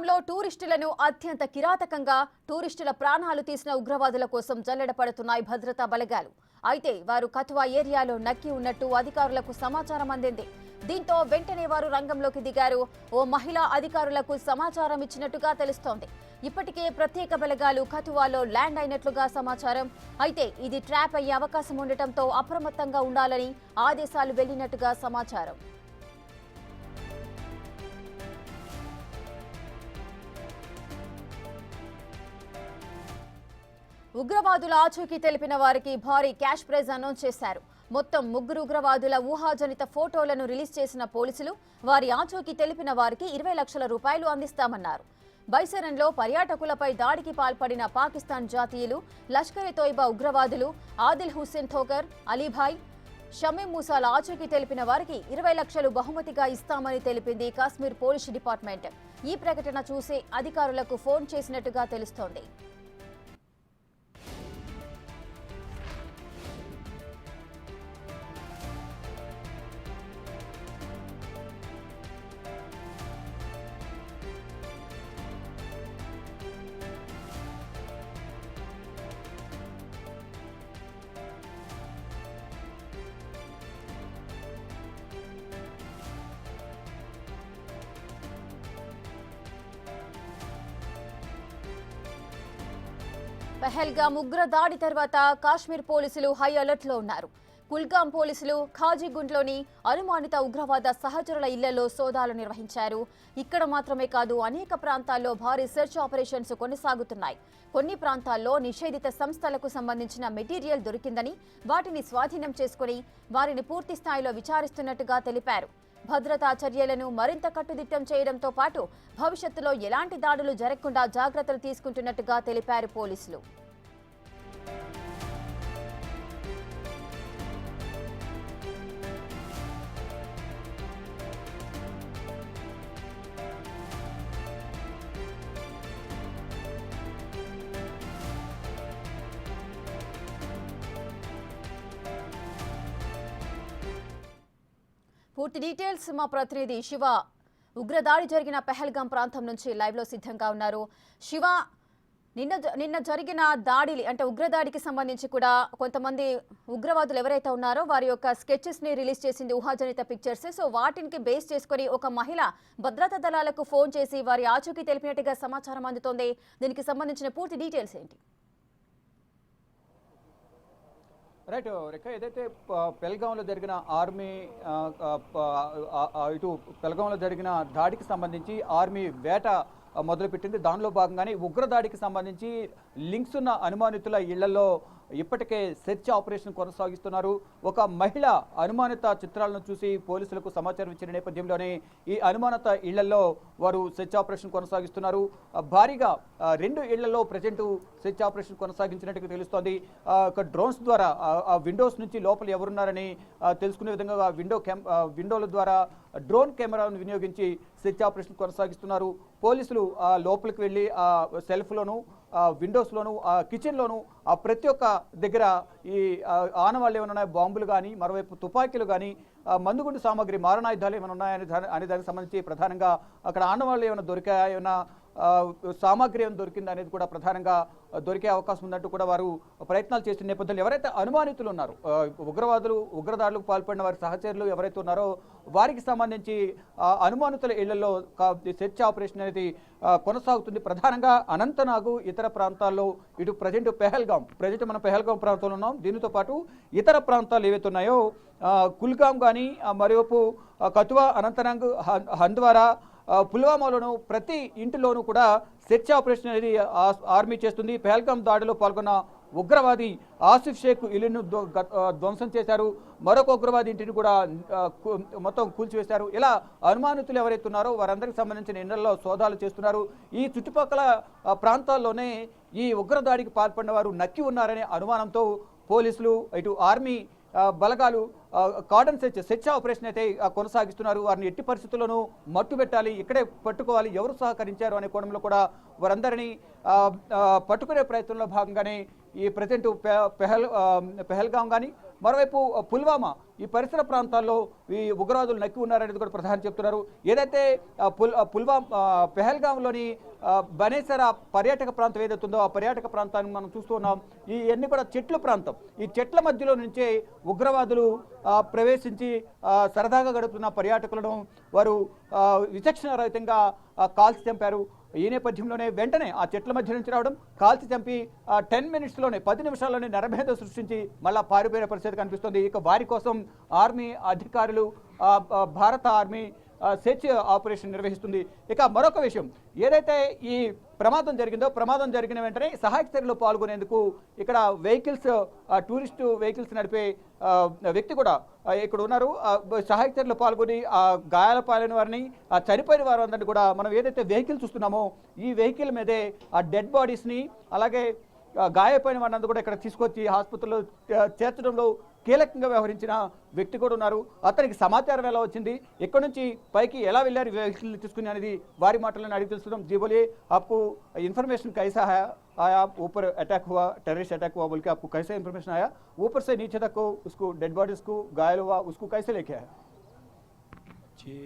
పహల్గాంలో టూరిస్టులను అత్యంత కిరాతకంగా టూరిస్టుల ప్రాణాలు తీసిన ఉగ్రవాదుల కోసం జల్లెడపడుతున్నాయి భద్రతా బలగాలు. అయితే వారు కథువా ఏరియాలో నక్కి ఉన్నట్టు అధికారులకు సమాచారం అందింది. దీంతో వెంటనే వారు రంగంలోకి దిగారు. ఓ మహిళా అధికారులకు సమాచారం ఇచ్చినట్టుగా తెలుస్తోంది. ఇప్పటికే ప్రత్యేక బలగాలు కథువాలో ల్యాండ్ అయినట్లుగా సమాచారం. అయితే ఇది ట్రాప్ అయ్యే అవకాశం ఉండటంతో అప్రమత్తంగా ఉండాలని ఆదేశాలు వెళ్లినట్టుగా సమాచారం. ఉగ్రవాదుల ఆచూకీ తెలిపిన వారికి భారీ క్యాష్ ప్రైజ్ అనౌన్స్ చేశారు. మొత్తం 3 ఉగ్రవాదుల ఊహాజనిత ఫోటోలను రిలీజ్ చేసిన పోలీసులు వారి ఆచూకీ తెలిపిన వారికి 20 లక్షల రూపాయలు అందిస్తామన్నారు. బైసరన్లో పర్యాటకులపై దాడికి పాల్పడిన పాకిస్తాన్ జాతీయులు లష్కర్-ఎ-తోయిబా ఉగ్రవాదులు ఆదిల్ హుస్సేన్ థోకర్, అలీభాయ్, షమీం మూసాల ఆచూకీ తెలిపిన వారికి 20 లక్షలు బహుమతిగా ఇస్తామని తెలిపింది కాశ్మీర్ పోలీస్ డిపార్ట్మెంట్. ఈ ప్రకటన చూసి అధికారులకు ఫోన్ చేసినట్టుగా తెలుస్తోంది. పహల్గాం ఉగ్ర దాడి తర్వాత కాశ్మీర్ పోలీసులు హై అలర్ట్ లో ఉన్నారు. కుల్గాం పోలీసులు ఖాజీగుండ్లోని అనుమానిత ఉగ్రవాద సహచరుల ఇళ్లలో సోదాలు నిర్వహించారు. ఇక్కడ మాత్రమే కాదు, అనేక ప్రాంతాల్లో భారీ సెర్చ్ ఆపరేషన్స్ కొనసాగుతున్నాయి. కొన్ని ప్రాంతాల్లో నిషేధిత సంస్థలకు సంబంధించిన మెటీరియల్ దొరికిందని వాటిని స్వాధీనం చేసుకుని వారిని పూర్తి స్థాయిలో విచారిస్తున్నట్టుగా తెలిపారు. భద్రతా చర్యలను మరింత కట్టుదిట్టం చేయడంతో పాటు భవిష్యత్తులో ఎలాంటి దాడులు జరగకుండా జాగ్రత్తలు తీసుకుంటున్నట్టుగా తెలిపారు పోలీసులు. పూర్తి డీటెయిల్స్ మా ప్రతినిధి శివ ఉగ్రదాడి జరిగిన పహల్గాం ప్రాంతం నుంచి లైవ్ లో సిద్ధంగా ఉన్నారు. శివ, నిన్న జరిగిన దాడి అంటే ఉగ్రదాడికి సంబంధించి కూడా కొంతమంది ఉగ్రవాదులు ఎవరైతే ఉన్నారో వారి యొక్క స్కెచెస్ ని రిలీజ్ చేసింది ఊహాజనిత పిక్చర్స్. సో వాటిని బేస్ చేసుకుని ఒక మహిళ భద్రతా దళాలకు ఫోన్ చేసి వారి ఆచూకీ తెలిపినట్టుగా సమాచారం అందుతోంది. దీనికి సంబంధించిన పూర్తి డీటెయిల్స్ ఏంటి? రైట్ రేఖ, ఏదైతే పెల్గాంలో జరిగిన ఆర్మీ ఇటు పెల్గాంలో జరిగిన దాడికి సంబంధించి ఆర్మీ వేట మొదలుపెట్టింది. దానిలో భాగంగానే ఉగ్రదాడికి సంబంధించి లింక్స్ ఉన్న అనుమానితుల ఇళ్లలో ఇప్పటికే సెర్చ్ ఆపరేషన్ కొనసాగిస్తున్నారు. ఒక మహిళ అనుమానిత చిత్రాలను చూసి పోలీసులకు సమాచారం ఇచ్చిన నేపథ్యంలోనే ఈ అనుమానిత ఇళ్లలో వారు సెర్చ్ ఆపరేషన్ కొనసాగిస్తున్నారు. భారీగా 2 ఇళ్లలో ప్రజెంట్ సెర్చ్ ఆపరేషన్ కొనసాగించినట్టుగా తెలుస్తోంది. డ్రోన్స్ ద్వారా ఆ విండోస్ నుంచి లోపల ఎవరున్నారని తెలుసుకునే విధంగా విండోల ద్వారా డ్రోన్ కెమెరాను వినియోగించి సెర్చ్ ఆపరేషన్ కొనసాగిస్తున్నారు. పోలీసులు లోపలికి వెళ్ళి ఆ సెల్ఫ్లోను, విండోస్లోను, కిచెన్లోను ప్రతి ఒక్క దగ్గర ఈ ఆనవాళ్ళు ఏమైనా ఉన్నాయి, బాంబులు కానీ, మరోవైపు తుపాకీలు కానీ, మందుగుండు సామాగ్రి, మారణాయుధాలు ఏమైనా ఉన్నాయని దానికి సంబంధించి ప్రధానంగా అక్కడ ఆనవాళ్ళు ఏమైనా దొరికాయా, ఏమైనా సామాగ్రి ఏమైనా దొరికింది అనేది కూడా ప్రధానంగా దొరికే అవకాశం ఉందంటూ కూడా వారు ప్రయత్నాలు చేసిన నేపథ్యంలో ఎవరైతే అనుమానితులు ఉన్నారో, ఉగ్రదాడులకు పాల్పడిన వారి సహచరులు ఎవరైతే ఉన్నారో వారికి సంబంధించి అనుమానితుల ఇళ్లలో సెర్చ్ ఆపరేషన్ అనేది కొనసాగుతుంది. ప్రధానంగా అనంతనాగు, ఇతర ప్రాంతాల్లో, ఇటు ప్రజెంట్ మనం పెహల్గాం ప్రాంతంలో ఉన్నాం. దీనితో పాటు ఇతర ప్రాంతాలు ఏవైతే ఉన్నాయో కుల్గాం కానీ, మరోవైపు కథువా, అనంతనాగ్, హంద్వారా, పుల్వామాలోను ప్రతి ఇంటిలోనూ కూడా సెర్చ్ ఆపరేషన్ అనేది ఆర్మీ చేస్తుంది. పెహల్గాం దాడిలో పాల్గొన్న ఉగ్రవాది ఆసిఫ్ షేక్ ఇల్లును ధ్వంసం చేశారు. మరొక ఉగ్రవాది ఇంటిని కూడా మొత్తం కూల్చివేశారు. ఇలా అనుమానితులు ఎవరైతే ఉన్నారో వారందరికి సంబంధించిన ఇళ్లలో సోదాలు చేస్తున్నారు. ఈ చుట్టుపక్కల ప్రాంతాల్లోనే ఈ ఉగ్రదాడికి పాల్పడిన వారు నక్కి ఉన్నారనే అనుమానంతో పోలీసులు, ఇటు ఆర్మీ బలగాలు కార్డన్ సెర్చ్ ఆపరేషన్ అయితే కొనసాగిస్తున్నారు. వారిని ఎట్టి పరిస్థితుల్లోనూ మట్టు పెట్టాలి, ఇక్కడే పట్టుకోవాలి, ఎవరు సహకరించారు అనే కోణంలో కూడా వారందరినీ పట్టుకునే ప్రయత్నంలో భాగంగానే ఈ ప్రజెంట్ పెహల్గాం కానీ, మరోవైపు పుల్వామా ఈ పరిసర ప్రాంతాల్లో ఈ ఉగ్రవాదులు నక్కి ఉన్నారనేది కూడా ప్రధాని చెప్తున్నారు. ఏదైతే పెహల్గాంలోని బనేసర పర్యాటక ప్రాంతం ఏదైతే ఉందో ఆ పర్యాటక ప్రాంతాన్ని మనం చూస్తూ ఉన్నాం. ఇవన్నీ కూడా చెట్ల ప్రాంతం. ఈ చెట్ల మధ్యలో నుంచే ఉగ్రవాదులు ప్రవేశించి సరదాగా గడుపుతున్న పర్యాటకులను వారు విచక్షణారహితంగా కాల్చి చంపారు. ఈ నేపథ్యంలోనే వెంటనే ఆ చెట్ల మధ్య నుంచి రావడం, కాల్చి చంపి 10 మినిట్స్లోనే 10 నిమిషాల్లోనే నరభేదం సృష్టించి మళ్ళా పారిపోయే పరిస్థితి కనిపిస్తుంది. ఇక వారి కోసం ఆర్మీ అధికారులు, భారత ఆర్మీ సెర్చ్ ఆపరేషన్ నిర్వహిస్తుంది. ఇక మరొక విషయం, ఏదైతే ఈ ప్రమాదం జరిగిందో ప్రమాదం జరిగిన వెంటనే సహాయక చర్యలో పాల్గొనేందుకు ఇక్కడ వెహికల్స్, టూరిస్టు వెహికల్స్ నడిపే వ్యక్తి కూడా ఇక్కడ ఉన్నారు. సహాయక చర్యలో పాల్గొని ఆ గాయాల పాలైన వారిని, ఆ చనిపోయిన వారందరినీ కూడా మనం ఏదైతే వెహికల్ చూస్తున్నామో ఈ వెహికల్ మీదే ఆ డెడ్ బాడీస్ని అలాగే గాయపోయిన వారిని కూడా ఇక్కడ తీసుకొచ్చి ఆసుపత్రిలో చేర్చడంలో కీలకంగా వ్యవహరించిన వ్యక్తి కూడా ఉన్నారు. అతనికి సమాచారం ఎలా వచ్చింది, ఎక్కడి నుంచి పైకి ఎలా వెళ్ళారు వెహికల్ తీసుకుని అనేది వారి మాటలను అడిగి తెలుస్తున్నాం. जी बोलिए, आपको इन्फॉर्मेशन कैसा है आया, ऊपर अटैक हुआ, टेररिस्ट अटैक हुआ बोल के आपको कैसे इन्फॉर्मेशन आया, ऊपर से नीचे तक को उसको डेड बॉडीज को घायल हुआ उसको कैसे लेके आया? जी,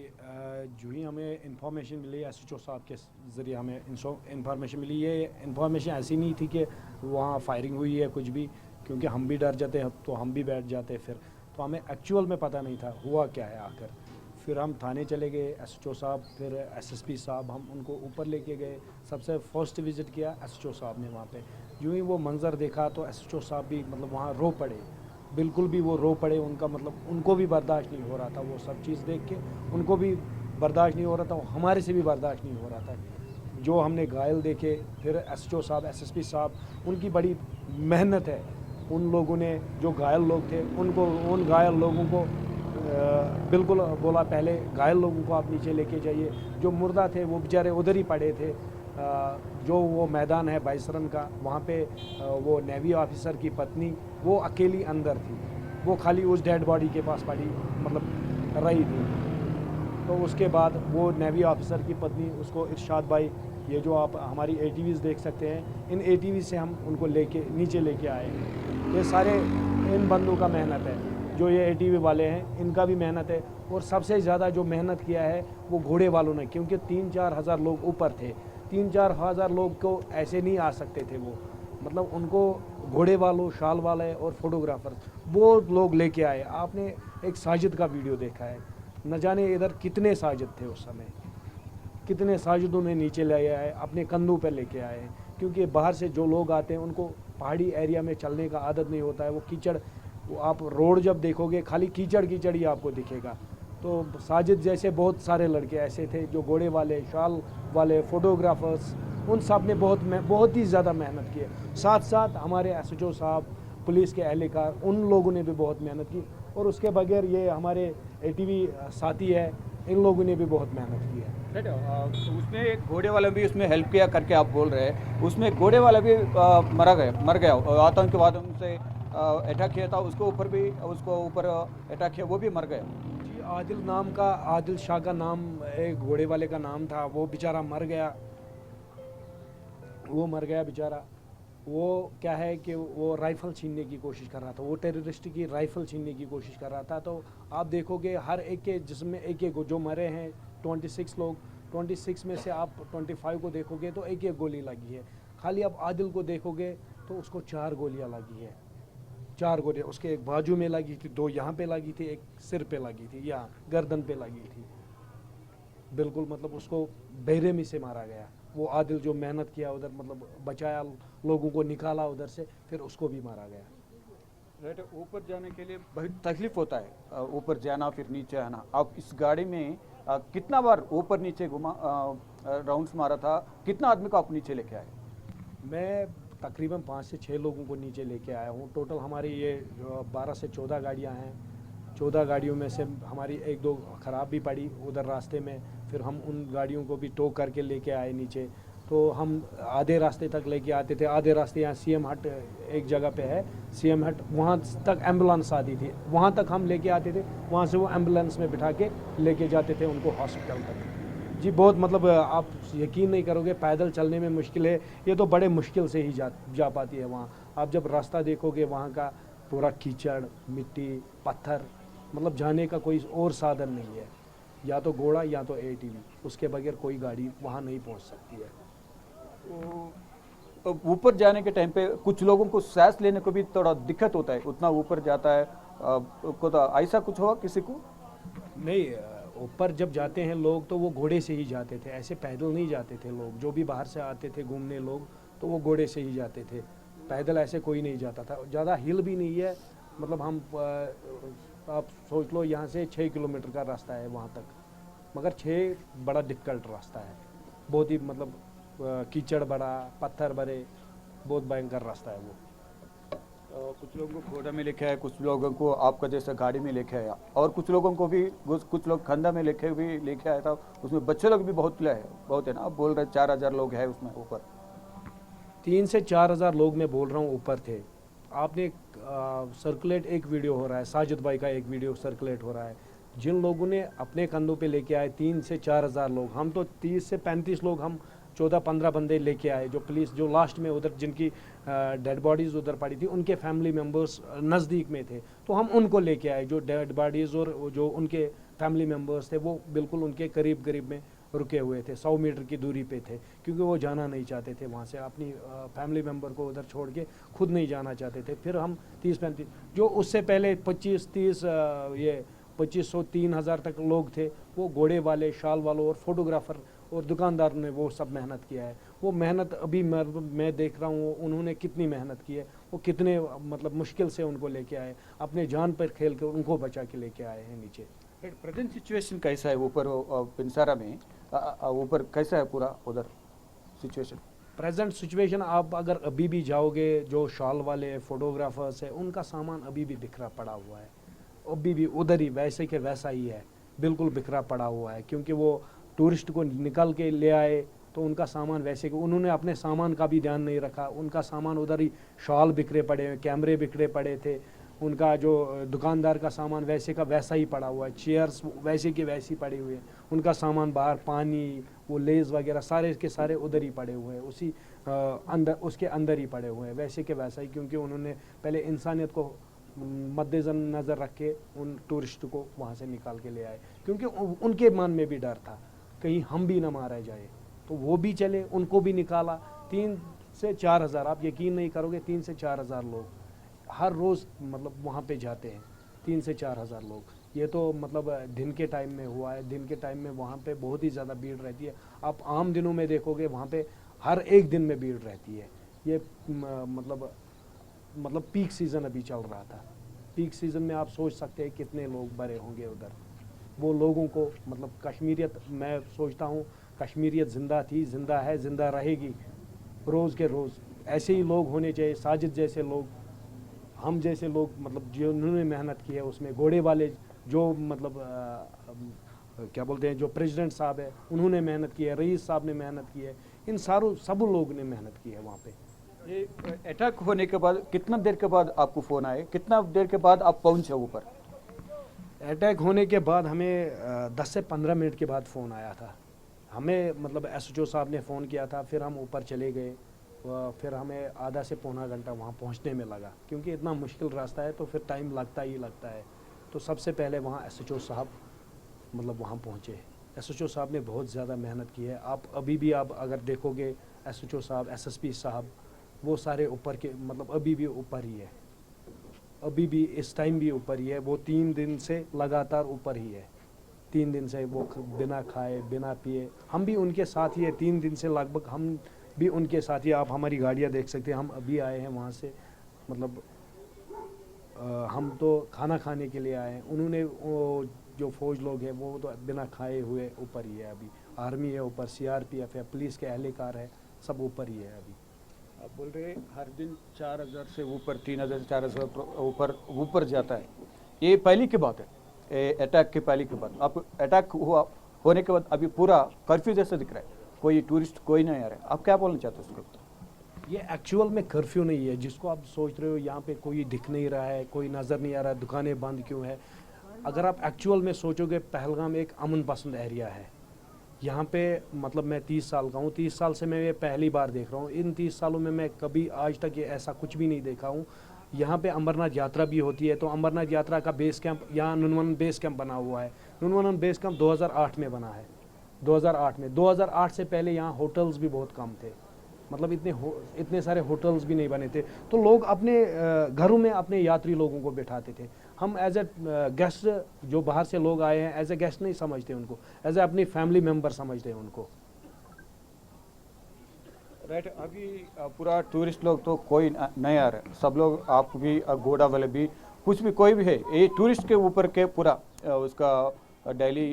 जो ही हमें इन्फॉर्मेशन मिली एसएचओ साहब के ज़रिए हमें इन्फॉर्मेशन मिली। ये इन्फॉर्मेशन ऐसी नहीं थी कि वहाँ फायरिंग हुई है कुछ भी, क्योंकि हम भी डर जाते हैं तो हम भी बैठ जाते फिर, तो हमें एक्चुअल में पता नहीं था हुआ क्या है आकर। फिर हम थाने चले गए, एसएचओ साहब, फिर एसएसपी साहब, हम उनको ऊपर लेके गए। सबसे फर्स्ट विज़िट किया एसएचओ साहब ने वहाँ पे। यूँ ही वो मंज़र देखा तो एसएचओ साहब भी मतलब वहाँ रो पड़े, बिल्कुल भी वो रो पड़े। उनका मतलब उनको भी बर्दाश्त नहीं हो रहा था वो सब चीज़ देख के, उनको भी बर्दाश्त नहीं हो रहा था, हमारे से भी बर्दाश्त नहीं हो रहा था। जो हमने घायल देखे, फिर एसएचओ साहब, एसएसपी साहब, उनकी बड़ी मेहनत है। उन लोगों ने, जो घायल लोग थे उनको, उन घायल लोगों को बिल्कुल बोला पहले घायल लोगों को आप नीचे लेके जाइए। जो मुर्दा थे वो बेचारे उधर ही पड़े थे। जो वो मैदान है बाइसरन का, वहाँ पे वो नेवी ऑफिसर की पत्नी वो अकेली अंदर थी, वो खाली उस डेड बॉडी के पास पड़ी मतलब रही थी। तो उसके बाद वो नेवी ऑफिसर की पत्नी, उसको इरशाद भाई, ये जो आप हमारी एटीवीज़ देख सकते हैं, इन एटीवी से हम उनको लेके नीचे लेके आए। ये सारे इन बंदों का मेहनत है, जो ये एटीवी वाले हैं इनका भी मेहनत है। और सबसे ज़्यादा जो मेहनत किया है वो घोड़े वालों ने, क्योंकि 3-4 हज़ार लोग ऊपर थे। 3-4 हज़ार लोग को ऐसे नहीं आ सकते थे वो, मतलब उनको घोड़े वालों, शाल वाले और फोटोग्राफर वो लोग लेके आए। आपने एक साजिद का वीडियो देखा है, न जाने इधर कितने साजिद थे उस समय, कितने साजिदों ने नीचे ले आए, अपने कंधों पर लेके आए। क्योंकि बाहर से जो लोग आते हैं उनको पहाड़ी एरिया में चलने का आदत नहीं होता है। वो कीचड़, वो आप रोड जब देखोगे खाली कीचड़ कीचड़ ही आपको दिखेगा। तो साजिद जैसे बहुत सारे लड़के ऐसे थे जो घोड़े वाले, शाल वाले, फोटोग्राफर्स, उन सब ने बहुत ही ज़्यादा मेहनत की है। साथ साथ हमारे एसएचओ साहब, पुलिस के एहलकार, उन लोगों ने भी बहुत मेहनत की। और उसके बगैर ये हमारे एटीवी साथी है, इन लोगों ने भी बहुत मेहनत की है। उसमें एक घोड़े वाला भी उसमें हेल्प किया करके आप बोल रहे हैं, उसमें घोड़े वाला भी मर गया, आतंकवादियों से अटैक किया था, उसको ऊपर अटैक किया, वो भी मर गया। जी, आदिल नाम का, आदिल शाह का नाम एक घोड़े वाले का नाम था, वो बेचारा मर गया। वो मर गया बेचारा। वो क्या है कि वो राइफ़ल छीनने की कोशिश कर रहा था, वो टेररिस्ट की राइफ़ल छीनने की कोशिश कर रहा था। तो आप देखोगे हर एक के जिसमें एक जो मरे हैं 26 लोग, 26 में से आप 25 को देखोगे तो एक गोली लगी है। खाली आप आदिल को देखोगे तो उसको 4 गोलियां लगी है, 4 गोलियां। उसके एक बाजू में लगी थी, 2 यहाँ पे लगी थी, एक सिर पे लगी थी, यहाँ गर्दन पे लगी थी। बिल्कुल मतलब उसको बेरहमी से मारा गया। वो आदिल जो मेहनत किया उधर, मतलब बचाया, लोगों को निकाला उधर से, फिर उसको भी मारा गया। राइट, ऊपर जाने के लिए बहुत तकलीफ होता है, ऊपर जाना फिर नीचे आना। आप इस गाड़ी में कितना बार ऊपर नीचे घुमा, राउंड्स मारा था, कितना आदमी को आप नीचे लेके आए? मैं तकरीबन 5 से 6 लोगों को नीचे लेके आया हूँ। टोटल हमारी ये 12 से 14 गाड़ियाँ हैं। 14 गाड़ियों में से हमारी 1-2 ख़राब भी पड़ी उधर रास्ते में, फिर हम उन गाड़ियों को भी टो करके लेके आए नीचे। तो हम आधे रास्ते तक लेके आते थे, आधे रास्ते यहाँ सीएम हट एक जगह पे है, सीएम हट, वहाँ तक एम्बुलेंस आती थी, वहाँ तक हम लेके आते थे, वहाँ से वो एम्बुलेंस में बिठा के लेके जाते थे उनको हॉस्पिटल तक। जी बहुत मतलब आप यकीन नहीं करोगे, पैदल चलने में मुश्किल है, ये तो बड़े मुश्किल से ही जा पाती है वहाँ। आप जब रास्ता देखोगे वहाँ का, पूरा कीचड़, मिट्टी, पत्थर, मतलब जाने का कोई और साधन नहीं है, या तो घोड़ा या तो ATV, उसके बगैर कोई गाड़ी वहाँ नहीं पहुँच सकती है। तो ऊपर जाने के टाइम पे कुछ लोगों को सांस लेने को भी थोड़ा दिक्कत होता है, उतना ऊपर जाता है को तो ऐसा कुछ हुआ किसी को? नहीं, ऊपर जब जाते हैं लोग तो वो घोड़े से ही जाते थे, ऐसे पैदल नहीं जाते थे लोग। जो भी बाहर से आते थे घूमने लोग तो वो घोड़े से ही जाते थे, पैदल ऐसे कोई नहीं जाता था। ज़्यादा हिल भी नहीं है, मतलब हम आप सोच लो यहाँ से 6 किलोमीटर का रास्ता है वहाँ तक, मगर 6 बड़ा डिफ़िकल्ट रास्ता है, बहुत ही मतलब कीचड़ बड़ा, पत्थर भरे, बहुत भयंकर रास्ता है वो। कुछ लोगों को घोड़ा में लेके आया, कुछ लोगों को आपका जैसा गाड़ी में लेके आया, और कुछ लोगों को भी कुछ लोग खंदा में लेके आया था। उसमें बच्चे लोग भी बहुत है ना, आप बोल रहे 4000 लोग हैं उसमें ऊपर। 3 से 4000 लोग मैं बोल रहा हूँ ऊपर थे। आपने सर्कुलेट एक वीडियो हो रहा है, साजिद भाई का एक वीडियो सर्कुलेट हो रहा है, जिन लोगों ने अपने कंधों पे लेके आए 3 से 4000 लोग, हम तो 30 से 35 लोग, हम 14-15 बंदे लेके आए। जो पुलिस जो लास्ट में उधर जिनकी डेड बॉडीज़ उधर पड़ी थी, उनके फैमिली मेम्बर्स नज़दीक में थे, तो हम उनको लेके आए। जो डेड बॉडीज़ और जो उनके फैमिली मेम्बर्स थे वो बिल्कुल उनके करीब में रुके हुए थे, 100 मीटर की दूरी पे थे, क्योंकि वो जाना नहीं चाहते थे वहाँ से, अपनी फैमिली मेम्बर को उधर छोड़ के खुद नहीं जाना चाहते थे। फिर हम 30-35 जो उससे पहले 25-30 ये 2500-3000 तक लोग थे, वो घोड़े वाले, शाल वालों और फोटोग्राफर और दुकानदार ने वो सब मेहनत किया है। वो मेहनत अभी मैं देख रहा हूँ उन्होंने कितनी मेहनत की है, वो कितने मतलब मुश्किल से उनको लेके आए, अपने जान पर खेल कर उनको बचा के लेके आए हैं नीचे। प्रेजेंट सिचुएशन कैसा है ऊपर पिंसारा में? ऊपर कैसा है पूरा उधर सिचुएशन? प्रेजेंट सिचुएशन आप अगर अभी भी जाओगे, जो शॉल वाले फोटोग्राफर्स हैं उनका सामान अभी भी बिखरा पड़ा हुआ है, अभी भी उधर ही वैसे के वैसा ही है, बिल्कुल बिखरा पड़ा हुआ है। क्योंकि वो टूरिस्ट को निकल के ले आए तो उनका सामान वैसे कि उन्होंने अपने सामान का भी ध्यान नहीं रखा, उनका सामान उधर ही, शॉल बिखरे पड़े हुए, कैमरे बिखरे पड़े थे, उनका जो दुकानदार का सामान वैसे का वैसा ही पड़ा हुआ है, चेयर्स वैसे के वैसी पड़ी हुई है, उनका सामान बाहर, पानी, वो लेज़ वगैरह सारे के सारे उधर ही पड़े हुए हैं, उसी अंदर, उसके अंदर ही पड़े हुए हैं, वैसे के वैसा ही। क्योंकि उन्होंने पहले इंसानियत को मद्देनज़र रख के उन टूरिस्ट को वहाँ से निकाल के ले आए, क्योंकि उनके मन में भी डर था कहीं हम भी ना मारा जाए, तो वो भी चले, उनको भी निकाला। 3 से 4000, आप यकीन नहीं करोगे, 3 से 4000 लोग हर रोज़ मतलब वहाँ पे जाते हैं, 3 से 4000 लोग। ये तो मतलब दिन के टाइम में हुआ है, दिन के टाइम में वहाँ पे बहुत ही ज़्यादा भीड़ रहती है। आप आम दिनों में देखोगे वहाँ पे हर एक दिन में भीड़ रहती है। ये मतलब पीक सीज़न अभी चल रहा था, पीक सीज़न में आप सोच सकते हैं कितने लोग भरे होंगे उधर। वो लोगों को मतलब कश्मीरियत, मैं सोचता हूँ कश्मीरियत ज़िंदा थी, ज़िंदा है, ज़िंदा रहेगी, रोज़ के रोज़ ऐसे ही लोग होने चाहिए, साजिद जैसे लोग, हम जैसे लोग, मतलब जिन्होंने मेहनत की है उसमें। घोड़े वाले जो मतलब क्या बोलते हैं, जो प्रेसिडेंट साहब है उन्होंने मेहनत की है, रईस साहब ने मेहनत की है, इन सब लोगों ने मेहनत की है वहाँ पे। ये अटैक होने के बाद कितना देर के बाद आपको फ़ोन आए, कितना देर के बाद आप पहुँचे ऊपर? अटैक होने के बाद हमें 10 से 15 मिनट के बाद फ़ोन आया था हमें, मतलब SHO साहब ने फ़ोन किया था। फिर हम ऊपर चले गए, फिर हमें आधा से पौना घंटा वहाँ पहुँचने में लगा, क्योंकि इतना मुश्किल रास्ता है तो फिर टाइम लगता ही लगता है। तो सबसे पहले वहाँ SHO साहब मतलब वहाँ पहुँचे। SHO साहब ने बहुत ज़्यादा मेहनत की है। आप अभी भी आप अगर देखोगे SHO साहब, SSP साहब, वो सारे ऊपर के, मतलब अभी भी ऊपर ही है, अभी भी इस टाइम भी ऊपर ही है। वो 3 दिन से लगातार ऊपर ही है, 3 दिन से वो बिना खाए बिना पिए। हम भी उनके साथ ही है, 3 दिन से लगभग हम भी उनके साथ ही। आप हमारी गाड़ियाँ देख सकते हैं, हम अभी आए हैं वहाँ से, मतलब हम तो खाना खाने के लिए आए हैं। उन्होंने जो फौज लोग हैं वो तो बिना खाए हुए ऊपर ही है अभी। आर्मी है ऊपर, CRPF है, पुलिस के एहलकार है, सब ऊपर ही है अभी। आप बोल रहे हर दिन 4000 से ऊपर, 3000 से 4000 ऊपर जाता है। ये पहली की बात है, अटैक की पहली की बात। आप अटैक हुआ होने के बाद अभी पूरा कर्फ्यू जैसा दिख रहा है, कोई टूरिस्ट कोई नहीं आ रहा है। आप क्या बोलना चाहते हो उसको? ये एक्चुअल में कर्फ्यू नहीं है जिसको आप सोच रहे हो। यहाँ पे कोई दिख नहीं रहा है, कोई नज़र नहीं आ रहा है, दुकानें बंद क्यों है। अगर आप एक्चुअल में सोचोगे, पहलगाम एक अमन पसंद एरिया है। यहाँ पे मतलब मैं 30 साल का हूँ, 30 साल से मैं ये पहली बार देख रहा हूँ। इन 30 सालों में मैं कभी आज तक ये ऐसा कुछ भी नहीं देखा हूँ यहाँ पे अमरनाथ यात्रा भी होती है, तो अमरनाथ यात्रा का बेस कैंप यहाँ नुनवन बेस कैंप बना हुआ है। नुनवन बेस कैंप 2008 में बना है, 2008 में। 2008 से पहले यहाँ होटल्स भी बहुत कम थे, मतलब इतने सारे होटल्स भी नहीं बने थे। तो लोग अपने घरों में अपने यात्री लोगों को बैठाते थे। हम एज ए गेस्ट, जो बाहर से लोग आए हैं, एज ए गेस्ट नहीं समझते उनको, एज ए अपनी फैमिली मेम्बर समझते हैं उनको। राइट, अभी पूरा टूरिस्ट लोग तो कोई नहीं आ रहे, सब लोग आप भी घोड़ा वाले भी कुछ भी कोई भी है, ये टूरिस्ट के ऊपर के पूरा उसका डेली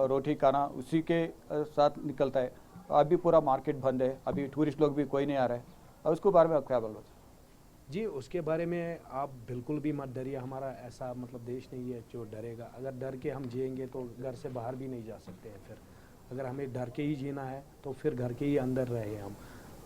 रोटी खाना उसी के साथ निकलता है। अभी पूरा मार्केट बंद है, अभी टूरिस्ट लोग भी कोई नहीं आ रहा है, और उसके बारे में आप क्या बोलोगे? जी, उसके बारे में आप बिल्कुल भी मत डरिए। हमारा ऐसा मतलब देश नहीं है जो डरेगा। अगर डर के हम जिएंगे तो घर से बाहर भी नहीं जा सकते हैं। फिर अगर हमें डर के ही जीना है तो फिर घर के ही अंदर रहे हम।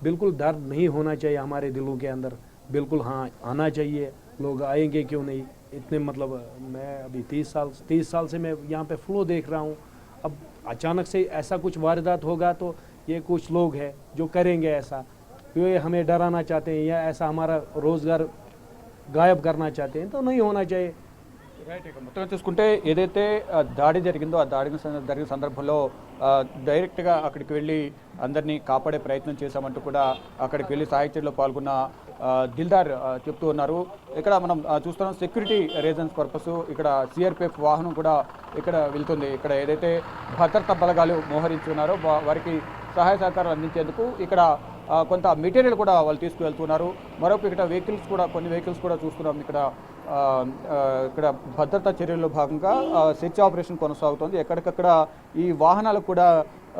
बिल्कुल डर नहीं होना चाहिए हमारे दिलों के अंदर, बिल्कुल हाँ आना चाहिए। लोग आएंगे क्यों नहीं, इतने मतलब मैं अभी 30 साल से मैं यहाँ पे फ्लो देख रहा हूँ। अब अचानक से ऐसा कुछ वारदात होगा तो ये कुछ लोग हैं जो करेंगे ऐसा, ये हमें डराना चाहते हैं या ऐसा हमारा रोज़गार गायब करना चाहते हैं, तो नहीं होना चाहिए। రైట్, ఇక మొత్తం చూసుకుంటే ఏదైతే దాడి జరిగిందో ఆ జరిగిన సందర్భంలో డైరెక్ట్గా అక్కడికి వెళ్ళి అందరినీ కాపాడే ప్రయత్నం చేశామంటూ కూడా అక్కడికి వెళ్ళి సాహిత్య చర్యలో పాల్గొన్న దిల్దార్ చెప్తూ ఉన్నారు. ఇక్కడ మనం చూస్తున్నాం సెక్యూరిటీ రీజన్స్ పర్పస్ ఇక్కడ సిఆర్పిఎఫ్ వాహనం కూడా ఇక్కడ వెళ్తుంది. ఇక్కడ ఏదైతే భద్రతా బలగాలు మోహరించి ఉన్నారో వారికి సహాయ సహకారాలు అందించేందుకు ఇక్కడ కొంత మెటీరియల్ కూడా వాళ్ళు తీసుకువెళ్తున్నారు. మరొక ఇక్కడ వెహికల్స్ కూడా కొన్ని వెహికల్స్ కూడా చూస్తున్నాం. ఇక్కడ భద్రతా చర్యల్లో భాగంగా సెర్చ్ ఆపరేషన్ కొనసాగుతోంది. ఎక్కడికక్కడ ఈ వాహనాలకు కూడా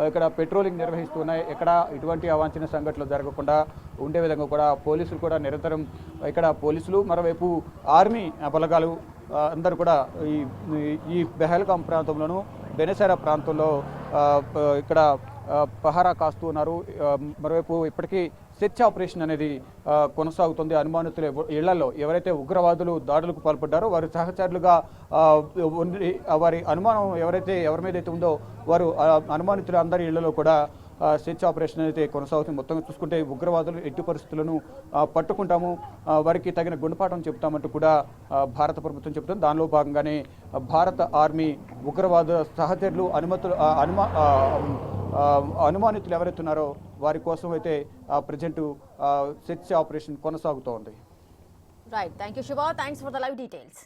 ఇక్కడ పెట్రోలింగ్ నిర్వహిస్తున్నాయి. ఎక్కడ ఇటువంటి అవాంఛనీయ సంఘటనలు జరగకుండా ఉండే విధంగా కూడా పోలీసులు కూడా నిరంతరం ఇక్కడ పోలీసులు, మరోవైపు ఆర్మీ బలగాలు అందరూ కూడా ఈ బెహల్గాం ప్రాంతంలోనూ బెనెసారా ప్రాంతంలో ఇక్కడ పహారా కాస్తూ ఉన్నారు. మరోవైపు ఇప్పటికీ సెర్చ్ ఆపరేషన్ అనేది కొనసాగుతుంది. అనుమానితుల ఇళ్లలో ఎవరైతే ఉగ్రవాదులు దాడులకు పాల్పడ్డారో వారి సహచరులుగా వారి అనుమానం ఎవరి మీద అయితే ఉందో వారు అనుమానితుల అందరి ఇళ్లలో కూడా సెర్చ్ ఆపరేషన్ అయితే కొనసాగుతుంది. మొత్తంగా చూసుకుంటే ఉగ్రవాదులు ఎట్టి పరిస్థితులను పట్టుకుంటాము, వారికి తగిన గుణపాఠం చెప్తామంటూ కూడా భారత ప్రభుత్వం చెబుతుంది. దానిలో భాగంగానే భారత ఆర్మీ ఉగ్రవాద సహచరులు అనుమానితులు ఎవరైతే ఉన్నారో వారి కోసం అయితే ప్రజెంట్ సెర్చ్ ఆపరేషన్ కొనసాగుతోంది. Right, thank you Shiva, thanks for the live details.